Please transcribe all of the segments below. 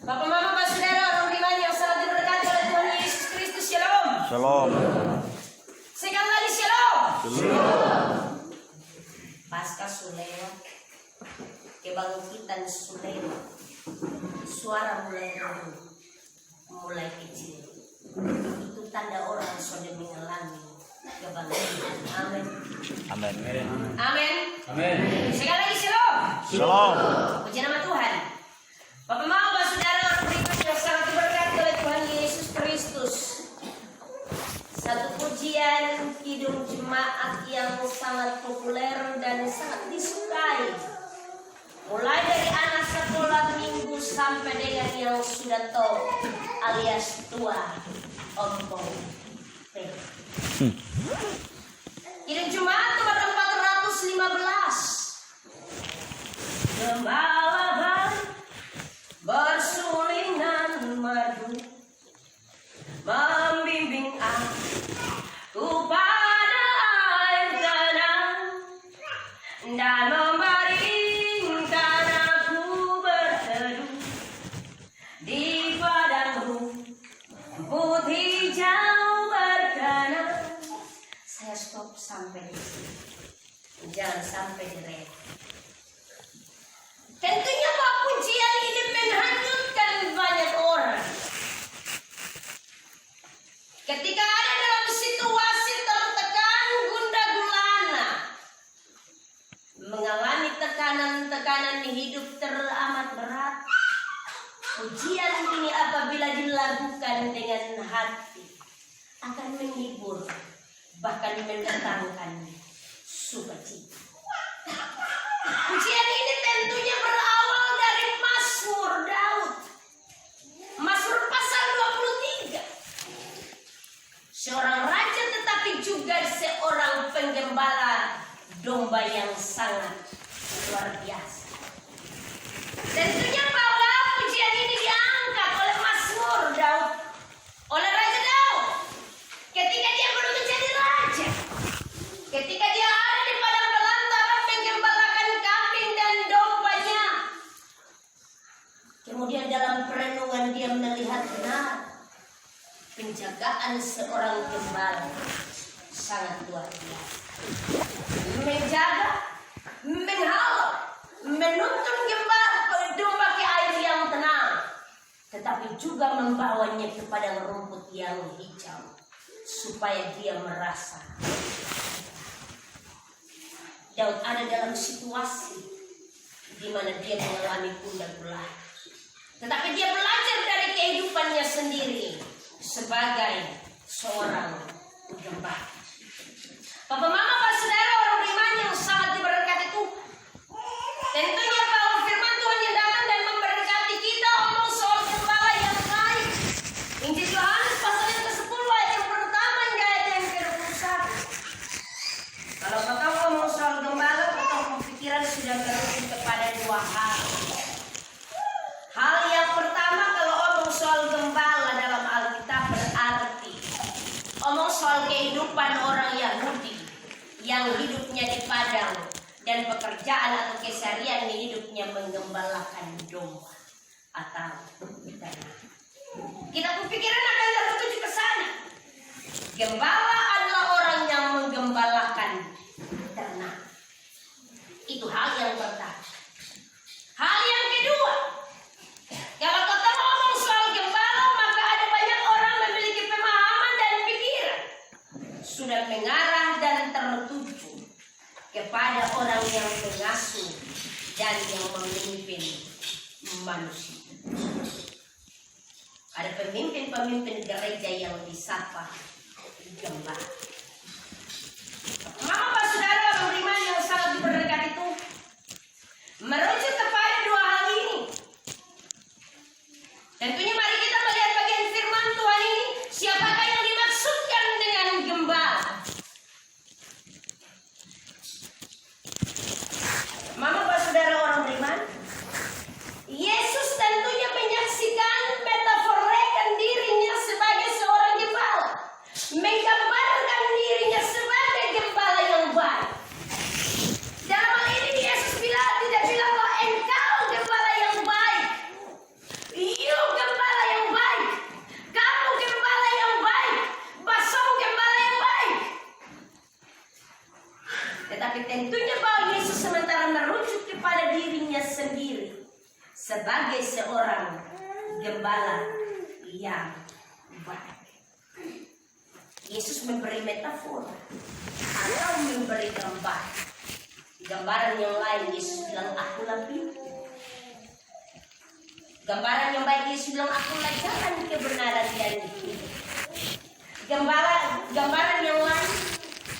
Bapak, Mama, Pak, Saudara, orang beriman yang sangat diberkati oleh Tuhan Yesus Kristus, Shalom. Shalom. Sekali lagi Shalom. Shalom. Pasca sulewat, kebangkitan sulewat, suara mulai redup, mulai kecil. Itu tanda orang sudah mengalami kebangkitan. Amin. Amin. Amin. Amin. Sekali lagi Shalom. Shalom. Puji nama Tuhan. Bapak, Mama, Pak, Saudara, orang beriman yang sangat diberkati oleh Tuhan Yesus Kristus. Satu pujian kidung jemaat yang sangat populer dan sangat disukai. Mulai dari anak sekolah minggu sampai dengan yang sudah tua alias tua, ompong. Kidung jemaat nomor 415. Gembala baru bersulinan madu membimbing aku pada air tenang dan membaringkan aku berteduh di padang rumput hijau berkenan. Saya stop sampai di sini, jangan sampai direm. Tentunya Pak, pujian ini menghanyutkan banyak orang. Ketika ada dalam situasi tertekan, gundah gulana, mengalami tekanan-tekanan di hidup teramat berat, pujian ini apabila dilakukan dengan hati akan menghibur, bahkan mendatangkan sukacita. Pujian ini tentunya berawal dari Mazmur Daud. Mazmur pasal 23. Seorang raja tetapi juga seorang penggembala domba yang sangat luar biasa. Tentunya bahwa pujian ini diangkat oleh Mazmur Daud, oleh Raja Daud ketika dia belum menjadi raja. Ketika dia ada di padang belantara menggembalakan kambing dan dombanya. Kemudian dalam perenungan dia melihat benar penjagaan seorang gembala sangat luar biasa. Menjaga, menghalau, menuntun domba ke air yang tenang, tetapi juga membawanya ke padang rumput yang hijau supaya dia merasa. Daud ada dalam situasi di mana dia mengalami gundah gulana, tetapi dia belajar dari kehidupannya sendiri sebagai seorang gembala. Bapak, Mama, Pak, Saudara, orang beriman yang sangat diberkati Tuhan. Tentunya bahwa firman Tuhan yang datang dan memberkati kita omong soal gembala yang baik. Injil Yohanes pasal yang ke-10 ayat yang pertama hingga ayat yang ke-21. Kalau kau ngomong soal gembala, kau pikiran sudah merujuk kepada dua hal. Hal yang pertama, kalau omong soal gembala dalam Alkitab berarti omong soal kehidupan orang Yahudi yang hidupnya di padang dan pekerjaan atau keseharian hidupnya menggembalakan domba atau ternak. Kita berpikiran akan tertuju ke sana. Gembala adalah orang yang menggembalakan ternak. Itu hal yang pertama. Hal yang kedua, kalau kita ngomong soal gembala, maka ada banyak orang memiliki pemahaman dan pikiran sudah mengarah dan tertuju kepada orang yang mengasuh dan yang memimpin manusia. Ada pemimpin-pemimpin gereja yang disapa gembala. Mama, Pak, Saudara, orang beriman yang sangat diberkati Tuhan, merujuk kepada dua hal ini. Tentunya mari kita melihat bagian firman Tuhan ini. Siapakah yang dimaksudkan dengan gembala? Mama, Pak, Saudara, orang beriman, Yesus tentunya menyaksikan metaforekan dirinya sebagai seorang gembala, menggambarkan kehidupannya sendiri sebagai seorang gembala yang baik. Yesus memberi metafora atau memberi gambar. Gambaran yang lain Yesus bilang, akulah pintu. Gambaran yang baik Yesus bilang, akulah jalan kebenaran dan hidup. Gambaran yang lain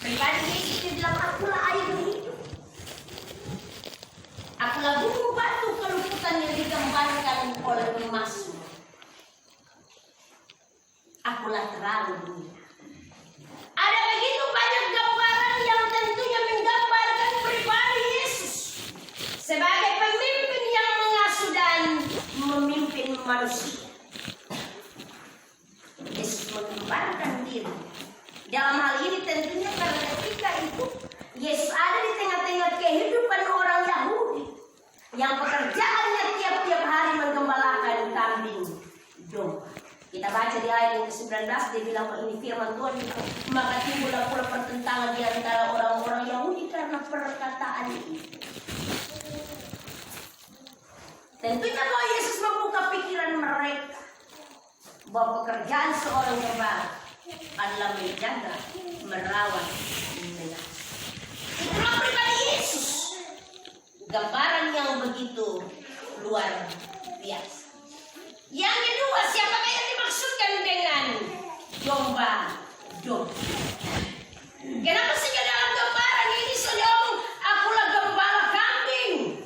pribadi Yesus bilang, akulah air hidup. Akulah gunung batu keluputan yang digambarkan oleh Mazmur. Akulah terang dunia. Ada begitu banyak gambaran yang tentunya menggambarkan pribadi Yesus sebagai pemimpin yang mengasuh dan memimpin manusia. Yesus menggambarkan diri. Dalam hal ini tentunya karena ketika itu Yesus ada di tengah-tengah kehidupan orang Yahudi yang pekerjaannya tiap-tiap hari menggembalakan kambing domba. Kita baca di ayat yang ke-19, dia bilang, ini firman Tuhan, maka timbullah pula pertentangan di antara orang-orang Yahudi karena perkataan ini. Tentunya bahwa Yesus membuka pikiran mereka bahwa pekerjaan seorang gembala adalah menjaga, merawat, mengasuh. Itulah pribadi Yesus. Gambaran yang begitu luar biasa. Yang kedua, siapakah yang dimaksudkan dengan domba? Kenapa sehingga dalam gambaran ini sedang akulah gembala kambing?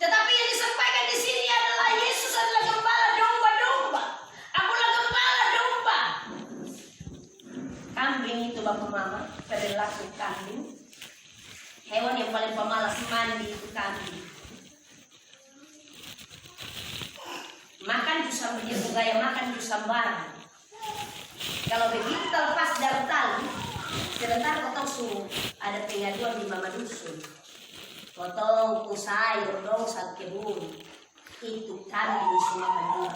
Tetapi yang disampaikan di sini adalah Yesus adalah gembala domba-domba. Akulah gembala domba. Kambing itu bapak mama, perilaku kambing. Hewan yang paling pemalas mandi itu kambing. Makan juga dia gaya makan juga sembarang. Kalau begitu terlepas dari tali, sebentar potong suruh ada pengaduan di mama dusun. Potong sayur dong saat kebun. Itu kambing semua kedua.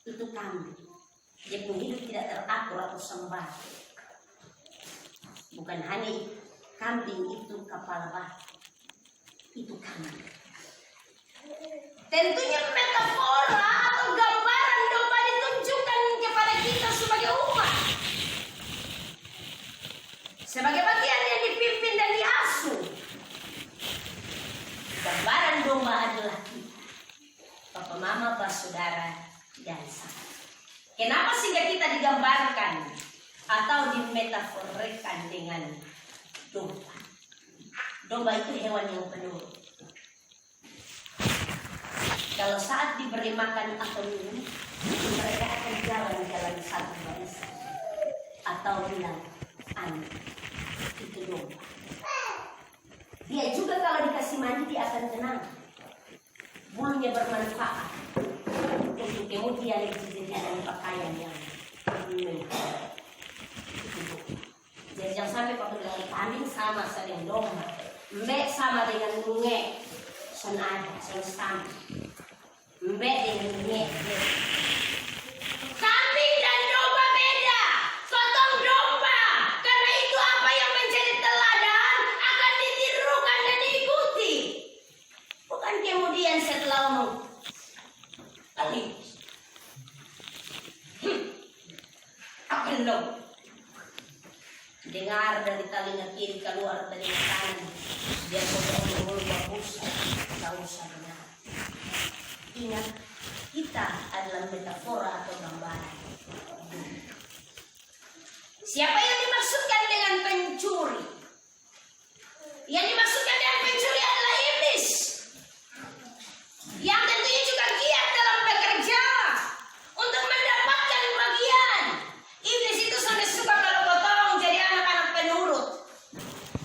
Itu kambing. Dia pun hidup tidak teratur atau sembarang. Bukan hanya kambing itu kepala batu. Itu kambing. Tentunya metafora atau gambaran domba ditunjukkan kepada kita sebagai umat, sebagai bagian yang dipimpin dan diasuh. Gambaran domba adalah kita, papa mama, saudara, dan sahabat. Kenapa sehingga kita digambarkan atau dimetaforikan dengan domba? Domba itu hewan yang penurut. Kalau saat diberi makan atau minum, mereka akan jalan satu barisan atau bilang anak itu domba. Dia juga kalau dikasih mandi dia akan tenang. Bulunya bermanfaat untuk kemudian dijadikan pakaian yang mewah. Jadi jangan sampai kalau bilang kambing sama dengan domba, mbek sama dengan unge, senada, sama. Mbak dengan nyek. Kambing dan domba beda. Potong domba. Karena itu apa yang menjadi teladan akan ditirukan dan diikuti. Bukan kemudian setelah umur. Kali. Apa dong? Dengar dari telinga kiri keluar dari kanan. Dia potong mulut bagus. Tak usah dengar. Ingat, kita adalah metafora atau gambaran. Siapa yang dimaksudkan dengan pencuri? Yang dimaksudkan dengan pencuri adalah iblis. Yang tentunya juga giat dalam bekerja untuk mendapatkan bagian. Iblis itu sampai suka kalau potong jadi anak-anak penurut.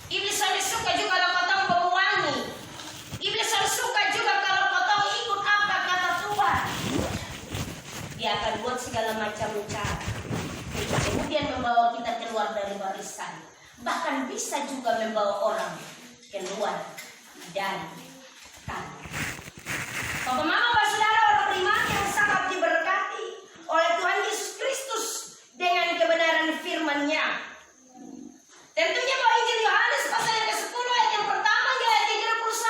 Iblis sampai suka juga kalau potong bau wangi. Iblis sampai suka juga kalau potong ikut apa kata Tuhan. Dia akan buat segala macam cara. Kemudian membawa kita keluar dari barisan. Bahkan bisa juga membawa orang keluar dari kami. Bapak mama, saudara, orang beriman yang sangat diberkati oleh Tuhan Yesus Kristus dengan kebenaran firman-Nya. Tentunya bahwa Injil Yohanes pasal yang ke-10 ayat yang pertama hingga ayat 31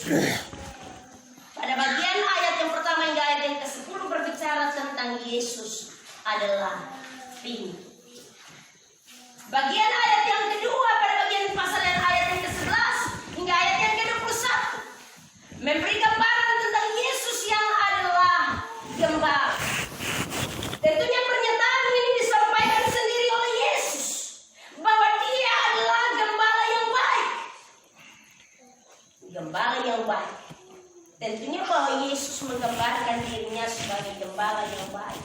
Pada bagian ayat yang pertama hingga ayat yang ke-10 berbicara tentang Yesus adalah pintu. Bagian ayat yang kedua pada bagian pasal yang ayat yang ke-11 hingga ayat yang ke-21 memberi gambaran tentang Yesus yang adalah gembala. Tentunya pernyataan ini disampaikan sendiri oleh Yesus bahwa Dia adalah gembala yang baik. Gembala yang baik. Tentunya bahwa Yesus menggambarkan dirinya sebagai gembala yang baik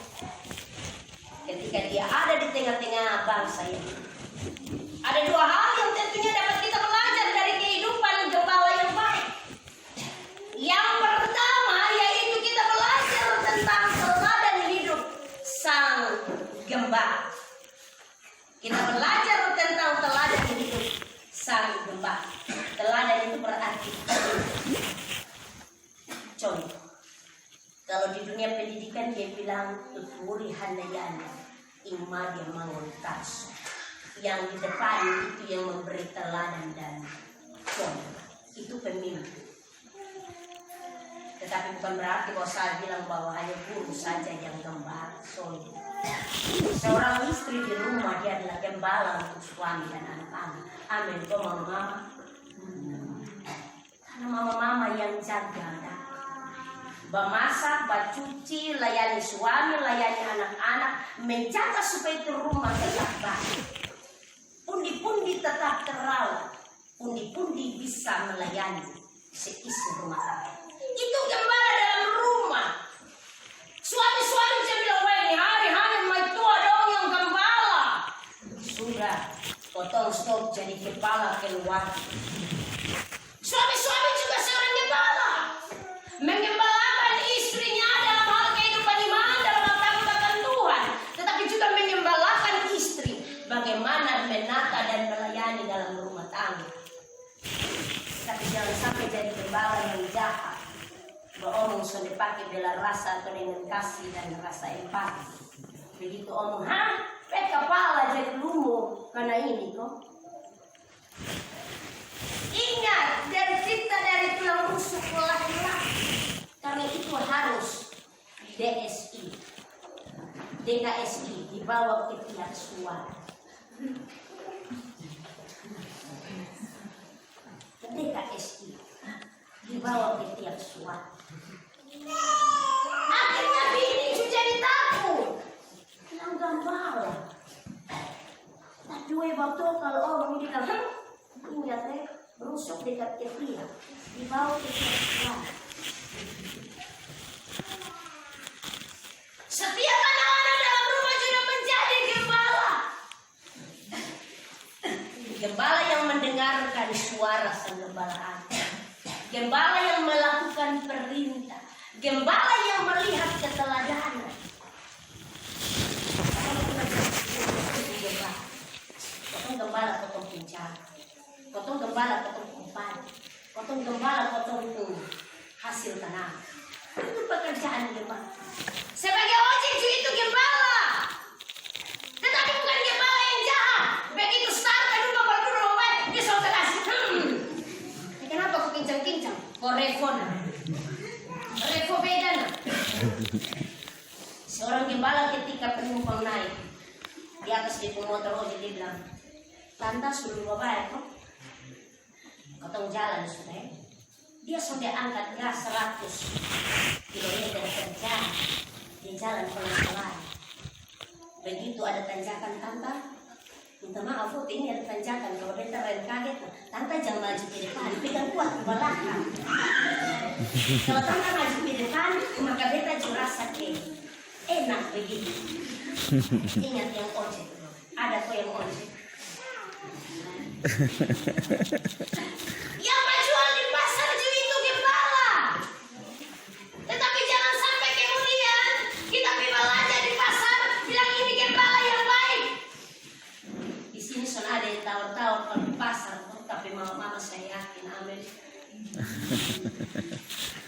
ketika Dia ada di tengah-tengah bangsa ini. Ada dua hal yang tentunya dapat kita belajar dari kehidupan gembala yang baik. Yang pertama yaitu kita belajar tentang teladan hidup sang gembala. Kita belajar tentang teladan hidup sang gembala. Teladan itu berarti contoh. Kalau di dunia pendidikan dia bilang tuturi handayana ima dia manguntas. Yang di depan itu yang memberi teladan dan contoh. Itu pemimpin. Tetapi bukan berarti bahwa saya bilang bahwa hanya guru saja yang gembala. Seorang istri di rumah dia adalah gembala untuk suami dan anak-anak. Amin. Kau mama-mama. Karena mama-mama yang jaga. Bemasak, bacuci, layani suami, layani anak-anak, menjaga supaya itu rumah tetap baik. Pundi-pundi tetap terawat, pundi-pundi bisa melayani seisi rumah tangga. Itu gembala dalam rumah. Suami-suami saya bilang, wah ini hari-hari mai tua dong yang gembala. Sudah, potong stop jadi kepala keluarga. Suami-suami juga seorang gembala. Menggembalakan istrinya dalam hal kehidupan iman, dalam hal takut akan Tuhan. Tetapi juga menggembalakan istri. Bagaimana menata dan melayani dalam rumah tangga. Tapi jangan sampai jadi gembala yang jahat. Beromong sudah pakai bela rasa atau dengan kasih dan rasa empati. Begitu omong, kepala jadi lumur karena ini kok. Ingat, dan kita dari tulang rusuk laki-laki. Karena itu harus DSI, DKSI dibawa ke tiap suara. DKSI dibawa ke tiap suara. Akhirnya bini juga jadi takut. Bilang gembala. Tapi waktu kalau orang ini bilang, ingat berusuk dekat ketiak, dibawa ke tiap suara. Setiap anak-anak dalam rumah juga menjadi gembala. Gembala yang mendengarkan suara sang gembalaan. Gembala yang melakukan perintah. Gembala yang melihat keteladanan. Potong gembala, potong penjara. Potong gembala, potong kumpan. Potong gembala, potong hasil tanah. Itu pekerjaan gembala. Sebagai ojek itu gembala. Tetapi bukan gembala yang jahat. Begitu start kedua berdua baik, dia sudah kasih. Kenapa kau kincang-kincang? Kau refona. Revo beda nah. Seorang gembala ketika penumpang naik di atas di motor ojek dia bilang, lantas dulu baik kok. Potong jalan sudah. Dia sudah angkat gas 100 km per jam di jalan pelan-pelan. Begitu ada tanjakan, tante, minta maaf, ini ada tanjakan. Kalau beta rem kaget, tante jangan maju ke depan, pegang kuat ke belakang. Kalau tante maju ke depan, maka beta juga rasa enak begitu. Ingat yang ojek, ada kok yang ojek. Yang menjual di pasar juga itu gembala. Tetapi jangan sampai kemudian kita belanja di pasar bilang ini gembala yang baik. Di sini sudah ada yang tawar-tawar kalau di pasar, tapi mama saya yakin, amin.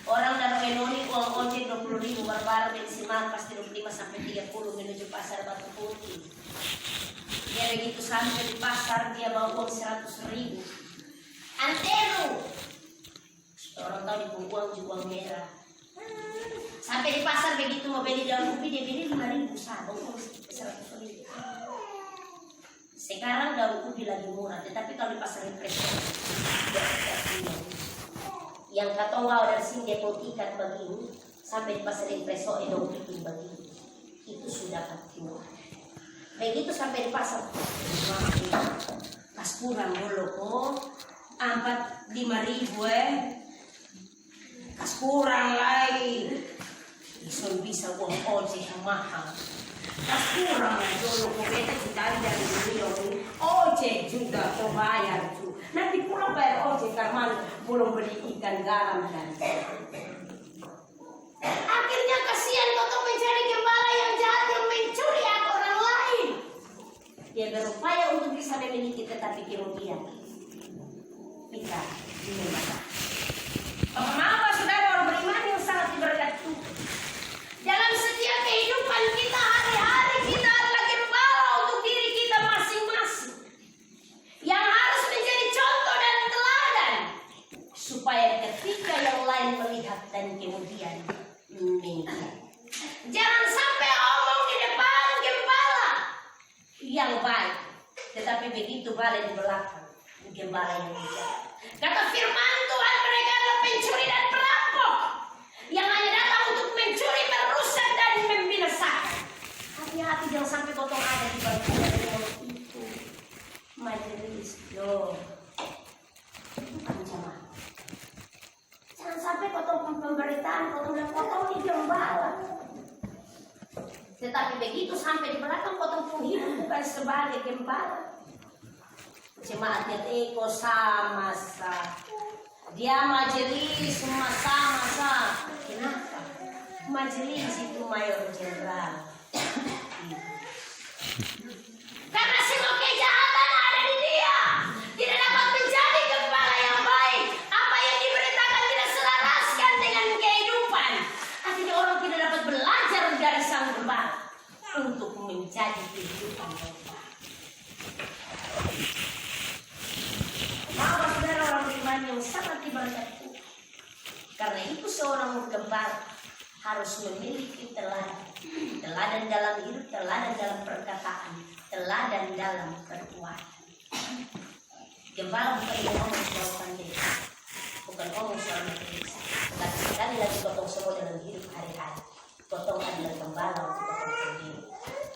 Orang dari Enoni uang ojek 20.000 barbar bensin pasti 25 sampai 30 menuju pasar Batu Putih. Dia begitu sampai di pasar dia bawa uang 100.000. Antero. Orang tahu di uang juga uang merah. Sampai di pasar begitu mau beli daun ubi dia beli 5.000 sabung 100.000. Sekarang daun ubi lagi murah, tetapi kalau di pasar Impreso yang kata wow dari sini dia mau ikat begini sampai di pasar Impreso daun bikin begini itu sudah murah. Begitu sampai di pasar pas kurang dulu kok 5.000 kas kurang lagi bisa uang ojek yang mahal kas kurang dulu kok beta kita dari dulu ojek juga kau bayar tuh nanti pulang bayar ojek karena belum beli ikan garam dan akhirnya kasihan kau mencari gembala yang jahat yang mencuri hak orang lain. Dia berupaya untuk bisa memiliki tetapi kemudian kita dimana? Kenapa saudara orang beriman yang sangat diberkati dalam setiap kehidupan kita hari-hari kita adalah gembala untuk diri kita masing-masing yang harus menjadi contoh dan teladan supaya ketika yang lain melihat dan kemudian mengikuti. Jangan sampai omong di depan gembala yang baik, tetapi begitu balik di belakang gembala yang jahat. Kata firman Tuhan mereka adalah pencuri dan perampok yang hanya datang untuk mencuri, merusak dan membinasakan. Hati-hati jangan sampai potong ada di bangku itu majelis loh. Bukan jemaah. Jangan sampai potong pemberitaan, potong di gembala. Tetapi begitu sampai di belakang potong penghidup bukan sebagai gembala. Jemaatnya Eko sama-sama. Dia majelis sama-sama. Kenapa? Majelis itu mayor jenderal. Karena semua kejahatan ada di dia. Tidak dapat menjadi gembala yang baik. Apa yang diberitakan tidak selaraskan dengan kehidupan. Artinya orang tidak dapat belajar dari sang gembala untuk menjadi kehidupan yang baik. Bahwa saudara orang beriman yang sangat diberkati. Karena itu seorang gembala harus memiliki teladan. Teladan dalam hidup, teladan dalam perkataan, teladan dalam perbuatan. Gembala bukan ngomong soal pandai, bukan ngomong soal materi. Tapi sekali lagi potong semua dalam hidup hari-hari. Potong adalah gembala untuk potong diri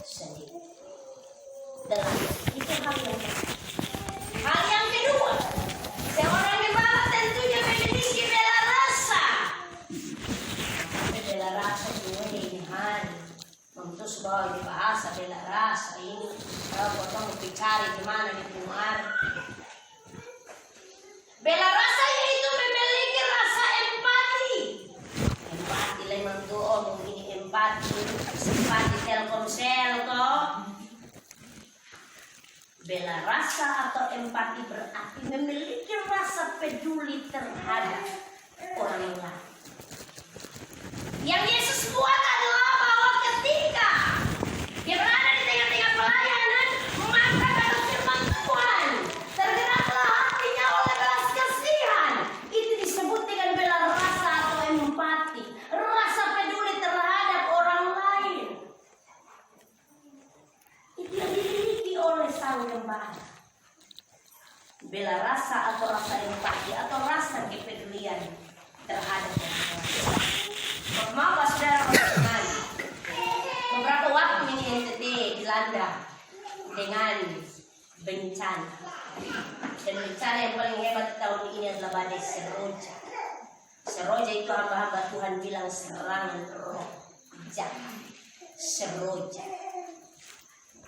sendiri. Dan itu hal yang kedua, seorang gembala tentunya memiliki bela rasa. Bela rasa juga dengan mentus bahwa bahasa bela rasa ini kalau potong dicari di mana di kumar. Bela rasa itu memiliki rasa empati. Empati lemang doa ini empati, simpati Telkomsel kok. Bela rasa atau empati berarti memiliki rasa peduli terhadap orang lain. Yang Yesus buat adalah bahwa ketika dia berada di tengah-tengah pelayanan, maka dalam firman Tuhan tergeraklah hatinya oleh belas kasihan. Itu disebut dengan bela rasa atau empati, rasa peduli terhadap orang lain. Itu yang dimiliki oleh sang gembala. Bela rasa atau rasa empati atau rasa kepedulian terhadap orang lain. Maaf saudara teman, beberapa waktu ini NTT dilanda dengan bencana. Dan bencana yang paling hebat tahun ini adalah badai Seroja. Seroja itu hamba-hamba Tuhan bilang serangan roh jahat. Seroja,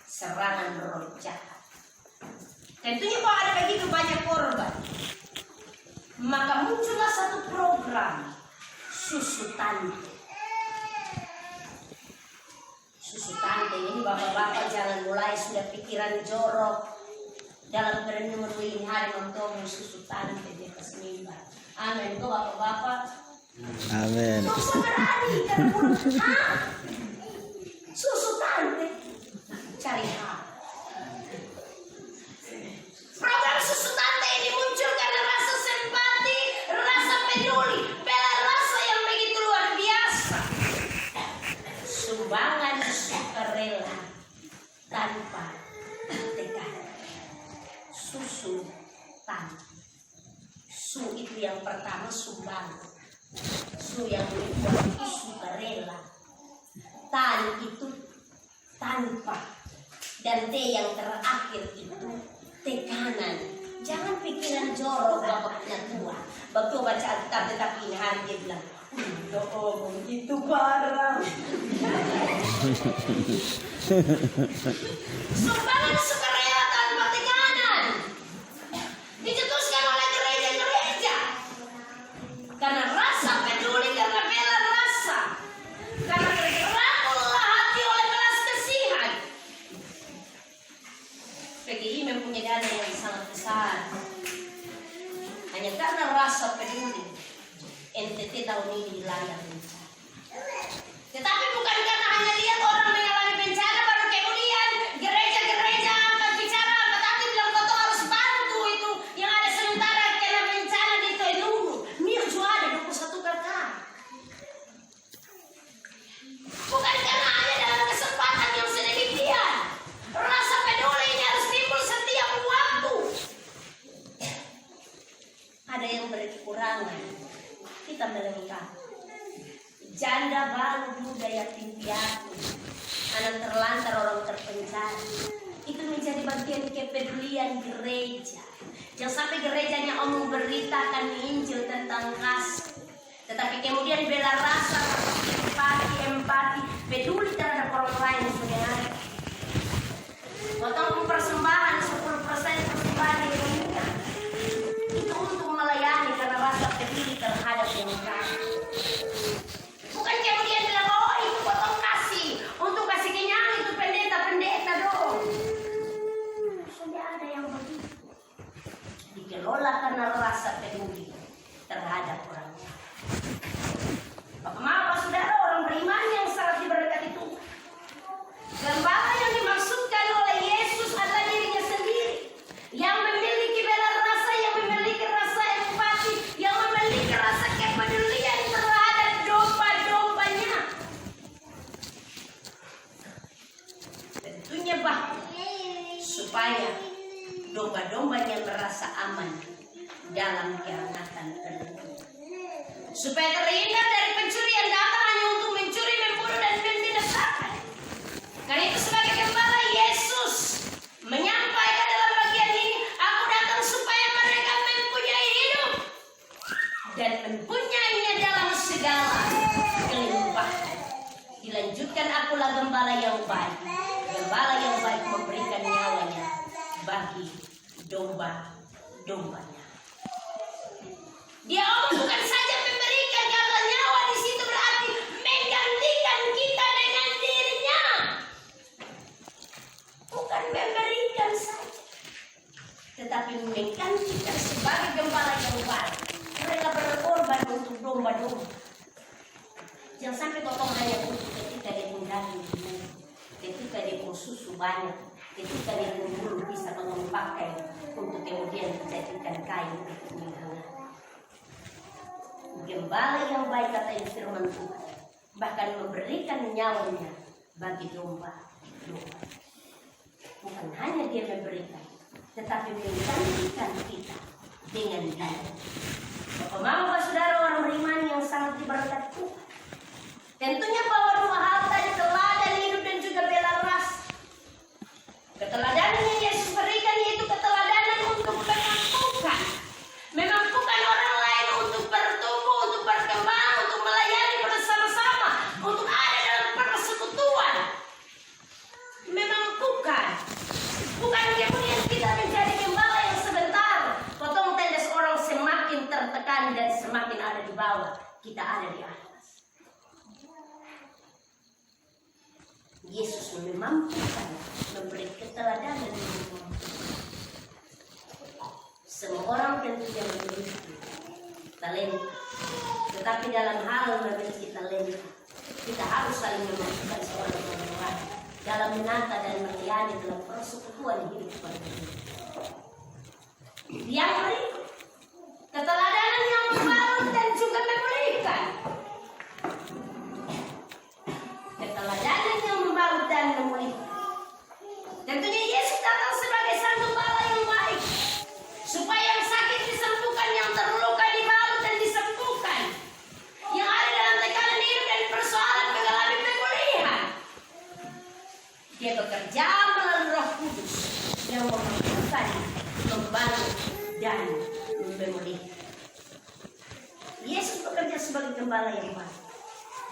serangan roh jahat. Tentunya kalau ada begitu banyak korban, maka muncullah satu program susu tante. Susu tante ini bapak-bapak jangan mulai sudah pikiran jorok dalam perenungan ini hari mentomu susu tante di atas mimbar. Amin. Kau bapak-bapak. Amin. Dosa berani karena susu tante cari hal. Program susu tante ini muncul karena rasa simpati, rasa peduli. itu yang pertama sumbang. Su yang kedua itu sukarela. Tan itu tanpa. Dan T yang terakhir itu tekanan. Jangan pikiran jorok bapaknya tua. Waktu baca Alkitab tetapi ini hari dia bilang, itu barang. Sumbangan sukarela tanpa tekanan. Dicetuskan oleh gereja-gereja. Karena rasa peduli, karena bela rasa. Karena tergeraklah hati oleh belas kasihan. PGI mempunyai dana yang sangat besar. Hanya karena rasa peduli, NTT tahun ini dilanda bencana. Tetapi bukan karena hanya lihat orang mengalami bencana baru kemudian gereja-gereja angkat bicara, tetapi bilang kau harus bantu itu yang ada sementara kena bencana di Toilunu. Mio juga ada 21 kakak. Bukan karena hanya dalam kesempatan yang sedemikian. Rasa peduli ini harus timbul setiap waktu. Ada yang berkekurangan, kita melengkapi. Janda baru muda yatim piatu, anak terlantar orang terpencari. Itu menjadi bagian kepedulian gereja. Jangan sampai gerejanya omong beritakan Injil tentang kasih, tetapi kemudian bela rasa, empati, peduli terhadap orang lain sebenarnya. Potong persembahan 10% persembahan di dunia itu untuk melayani karena rasa peduli terhadap yang lain. Bukan kemudian bilang, oh itu potong kasih untuk kasih kenyang itu pendeta dong. Sudah ada yang begitu. Dikelola karena rasa peduli terhadap orang lain. Bapak saudara, orang beriman yang sangat diberkati Tuhan. Gembala yang dimaksudkan oleh Yesus adalah dirinya sendiri, yang memiliki bela rasa, yang memiliki rasa empati, yang memiliki rasa kepedulian terhadap domba-dombanya. Tentunya supaya domba-dombanya merasa aman dalam kehangatan tertentu, supaya terhindar dari pencuri yang datang hanya untuk mencuri, membunuh dan membinasakan. Karena itu sebagai gembala Yesus menyampaikan dalam bagian ini, aku datang supaya mereka mempunyai hidup dan mempunyainya dalam segala kelimpahan. Dilanjutkan, akulah gembala yang baik. Gembala yang baik memberikan nyawanya bagi domba-dombanya. Dia bukan saja memberikan, karena nyawa di situ berarti menggantikan kita dengan dirinya. Bukan memberikan saja, tetapi menggantikan sebagai gembala yang baik. Mereka berkorban untuk domba-domba. Jangan sampai potong hanya untuk ketika dia mengganti, ketika dia mau susu banyak, ketika dia belum bisa pakai untuk kemudian dijadikan kain untuk menghangat. Gembala yang baik, kata yang firman Tuhan, bahkan memberikan nyawanya bagi domba-domba. Bukan hanya dia memberikan, tetapi menggantikan kita dengan dia. Bapak saudara, orang beriman yang sangat diberkati Tuhan, tentunya bahwa dua hal tadi, teladan hidup dan juga bela rasa. Keteladanan yang Yesus berikan yaitu keteladanan untuk memampukan orang lain untuk bertumbuh, untuk berkembang, untuk melayani bersama-sama, untuk ada dalam persekutuan. Memampukan, bukan kemudian kita menjadi gembala yang sebentar potong tendes orang semakin tertekan dan semakin ada di bawah, kita ada di atas. Yesus memampukan, memberi keteladanan. Semua orang tentunya memiliki talenta, tetapi dalam hal memiliki talenta, kita harus saling memampukan seorang sama lain dalam menata dan melayani dalam persekutuan hidup berbeda. Yang berikut, keteladanan yang membangun dan juga memulihkan. Keteladanan yang membangun dan memulihkan. Tentunya Yesus datang sebagai sang gembala yang baik, supaya yang sakit disembuhkan, yang terluka dibalas. Dia bekerja melalui Roh Kudus yang memampukan, membangun, dan memulihkan. Yesus bekerja sebagai gembala yang baik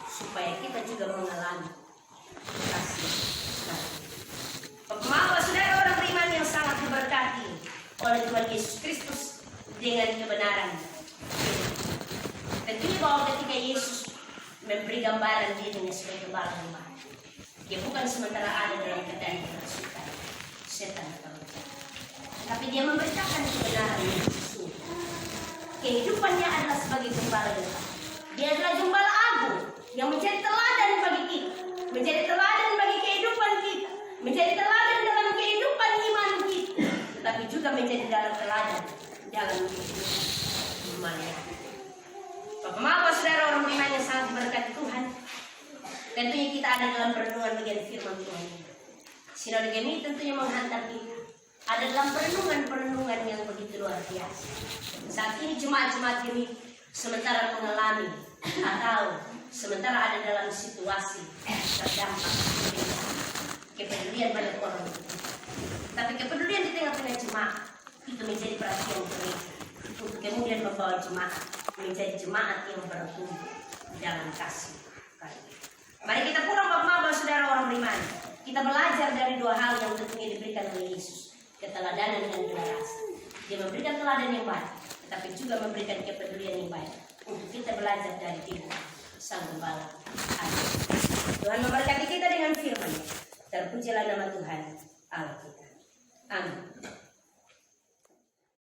supaya kita juga mengalami kasih. Bapak, saudara orang beriman yang sangat diberkati oleh Tuhan Yesus Kristus dengan kebenaran. Tentunya bahwa ketika Yesus memberi gambaran dirinya sebagai gembala yang baik, dia bukan sementara ada dalam keadaan kerasukan setan atau jahat, tapi dia memberitakan kebenaran yang sesungguhnya. Kehidupannya adalah sebagai gembala yang baik. Dia adalah gembala agung yang menjadi teladan bagi kita, menjadi teladan bagi kehidupan kita, menjadi teladan dalam kehidupan iman kita, tetapi juga menjadi dalam teladan dalam kehidupan iman. Bapak, saudara orang beriman yang sangat berkati Tuhan, tentunya kita ada dalam perenungan bagian firman Tuhan. Sinode Gemi tentunya menghantar kita ada dalam perenungan yang begitu luar biasa. Saat ini jemaat-jemaat Gemi sementara mengalami atau sementara ada dalam situasi terdampak kepedulian banyak orang. Tapi kepedulian di tengah-tengah jemaat itu menjadi perhatian mereka untuk kemudian membawa jemaat menjadi jemaat yang bertumbuh dalam kasih karunia. Mari kita pulang Bapak, saudara orang beriman. Kita belajar dari dua hal yang tentunya diberikan oleh Yesus, keteladanan dan generasi. Dia memberikan teladan yang baik, tetapi juga memberikan kepedulian yang baik untuk kita belajar dari Dia, Sang Gembala. Tuhan memberkati kita dengan firman-Nya. Terpujilah nama Tuhan Allah kita. Amin.